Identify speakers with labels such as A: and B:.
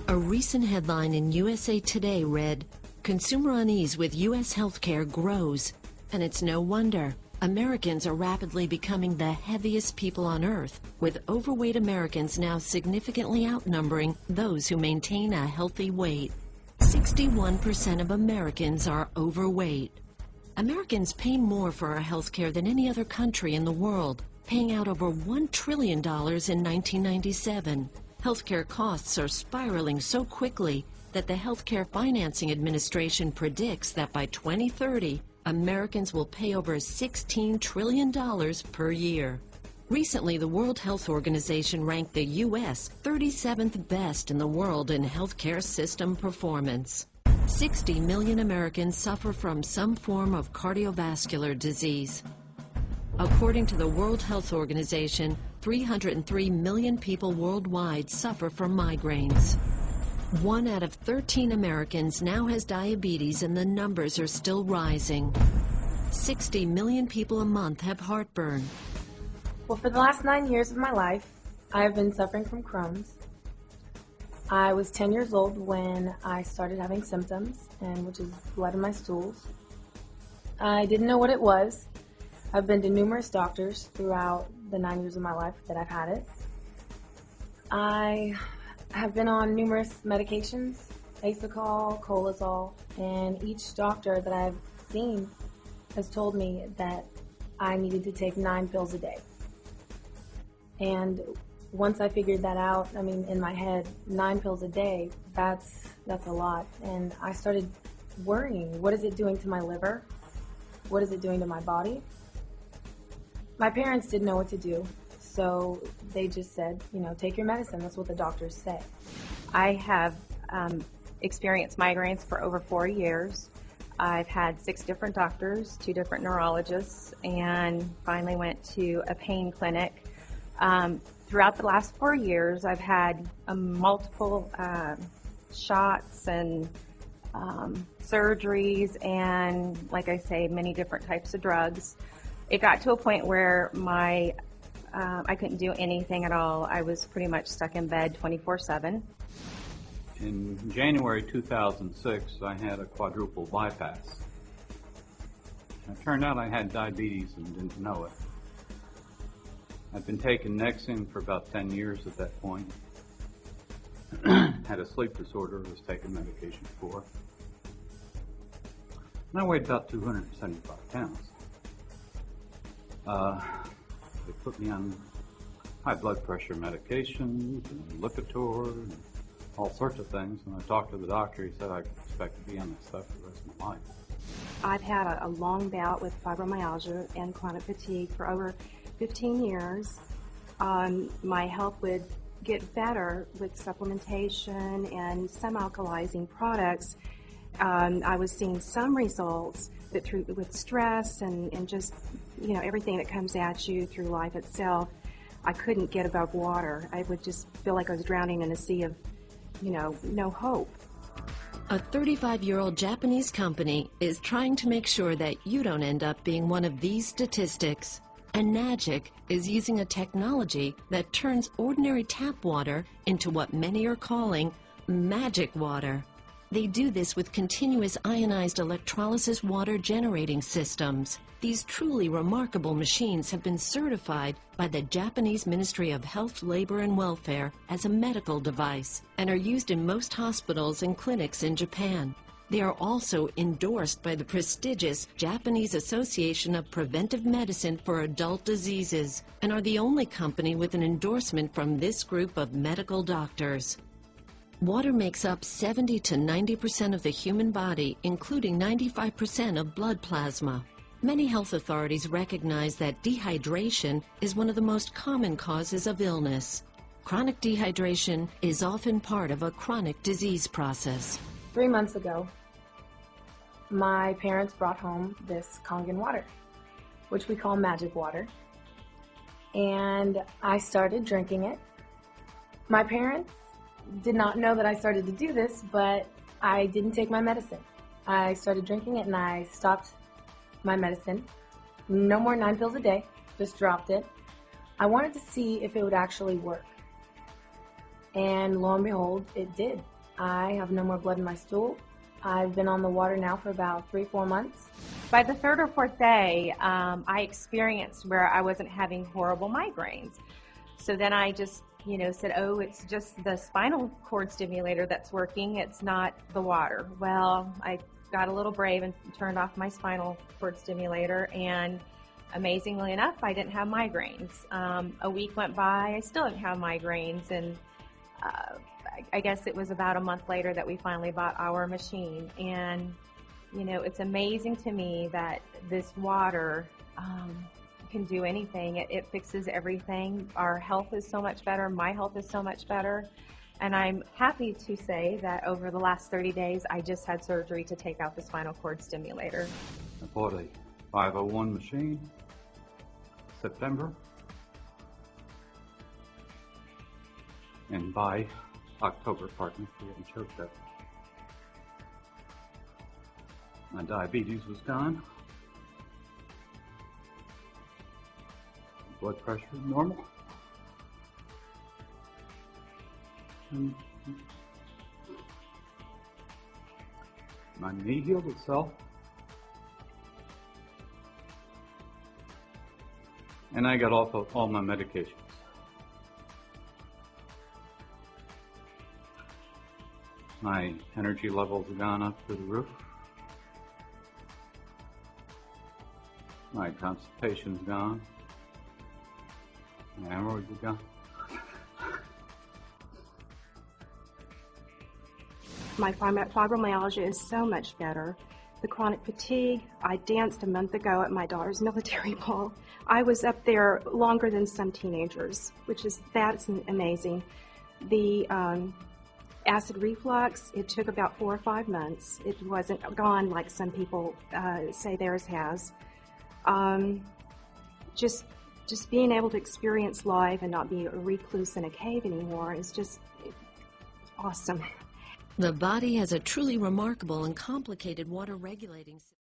A: A recent headline in USA Today read, "Consumer unease with U.S. healthcare grows." And it's no wonder. Americans are rapidly becoming the heaviest people on earth, with overweight Americans now significantly outnumbering those who maintain a healthy weight. 61% of Americans are overweight. Americans pay more for our health care than any other country in the world, paying out over $1 trillion in 1997. Healthcare costs are spiraling so quickly that the Healthcare Financing Administration predicts that by 2030, Americans will pay over $16 trillion per year. Recently, the World Health Organization ranked the U.S. 37th best in the world in healthcare system performance. 60 million Americans suffer from some form of cardiovascular disease. According to the World Health Organization, 303 million people worldwide suffer from migraines. 1 out of 13 Americans now has diabetes, and the numbers are still rising. 60 million people a month have heartburn.
B: Well, for the last 9 years of my life, I have been suffering from Crohn's. I was 10 years old when I started having symptoms, which is blood in my stools. I didn't know what it was. I've been to numerous doctors throughout the 9 years of my life that I've had it. I have been on numerous medications, Asacol, Colazol, and each doctor that I've seen has told me that I needed to take 9 pills a day. And once I figured that out, I mean, in my head, 9 pills a day, that's a lot. And I started worrying, what is it doing to my liver? What is it doing to my body? My parents didn't know what to do, so they just said, take your medicine. That's what the doctors say.
C: I have experienced migraines for over 4 years. I've had 6 different doctors, 2 different neurologists, and finally went to a pain clinic. Throughout the last 4 years, I've had multiple shots and surgeries and, like I say, many different types of drugs. It got to a point where I couldn't do anything at all. I was pretty much stuck in bed 24/7.
D: In January 2006, I had a quadruple bypass. It turned out I had diabetes and didn't know it. I'd been taking Nexium for about 10 years at that point. Had a sleep disorder I was taking medication for. And I weighed about 275 pounds. They put me on high blood pressure medications and Lipitor and all sorts of things. When I talked to the doctor, he said I could expect to be on this stuff for the rest of my life.
E: I've had a long bout with fibromyalgia and chronic fatigue for over 15 years. My health would get better with supplementation and some alkalizing products. I was seeing some results, but with stress and just everything that comes at you through life itself, I couldn't get above water. I would just feel like I was drowning in a sea of no hope.
A: A 35-year-old Japanese company is trying to make sure that you don't end up being one of these statistics. And Nagic is using a technology that turns ordinary tap water into what many are calling magic water. They do this with continuous ionized electrolysis water generating systems. These truly remarkable machines have been certified by the Japanese Ministry of Health, Labor and Welfare as a medical device and are used in most hospitals and clinics in Japan. They are also endorsed by the prestigious Japanese Association of Preventive Medicine for Adult Diseases and are the only company with an endorsement from this group of medical doctors. Water makes up 70 to 90% of the human body, including 95% of blood plasma. Many health authorities recognize that dehydration is one of the most common causes of illness. Chronic dehydration is often part of a chronic disease process.
B: 3 months ago, my parents brought home this Kangen water, which we call magic water, and I started drinking it. My parents did not know that I started to do this, but I didn't take my medicine. I started drinking it and I stopped my medicine. No more 9 pills a day, just dropped it. I wanted to see if it would actually work. And lo and behold, it did. I have no more blood in my stool. I've been on the water now for about 3-4 months.
C: By the third or fourth day, I experienced where I wasn't having horrible migraines. So then I just, said, oh, it's just the spinal cord stimulator that's working. It's not the water. Well, I got a little brave and turned off my spinal cord stimulator, and amazingly enough, I didn't have migraines. A week went by, I still didn't have migraines, and I guess it was about a month later that we finally bought our machine. And it's amazing to me that this water can do anything. It fixes everything. Our health is so much better. My health is so much better. And I'm happy to say that over the last 30 days, I just had surgery to take out the spinal cord stimulator.
D: I bought a 501 machine, September, and by October, pardon me, for getting choked up, my diabetes was gone. Blood pressure normal. And my knee healed itself. And I got off of all my medications. My energy levels have gone up through the roof. My constipation's gone. My hemorrhoids are gone.
E: My fibromyalgia is so much better. The chronic fatigue, I danced a month ago at my daughter's military ball. I was up there longer than some teenagers, that's amazing. The acid reflux, it took about 4 or 5 months. It wasn't gone like some people say theirs has. Just being able to experience life and not be a recluse in a cave anymore is just awesome.
A: The body has a truly remarkable and complicated water regulating system.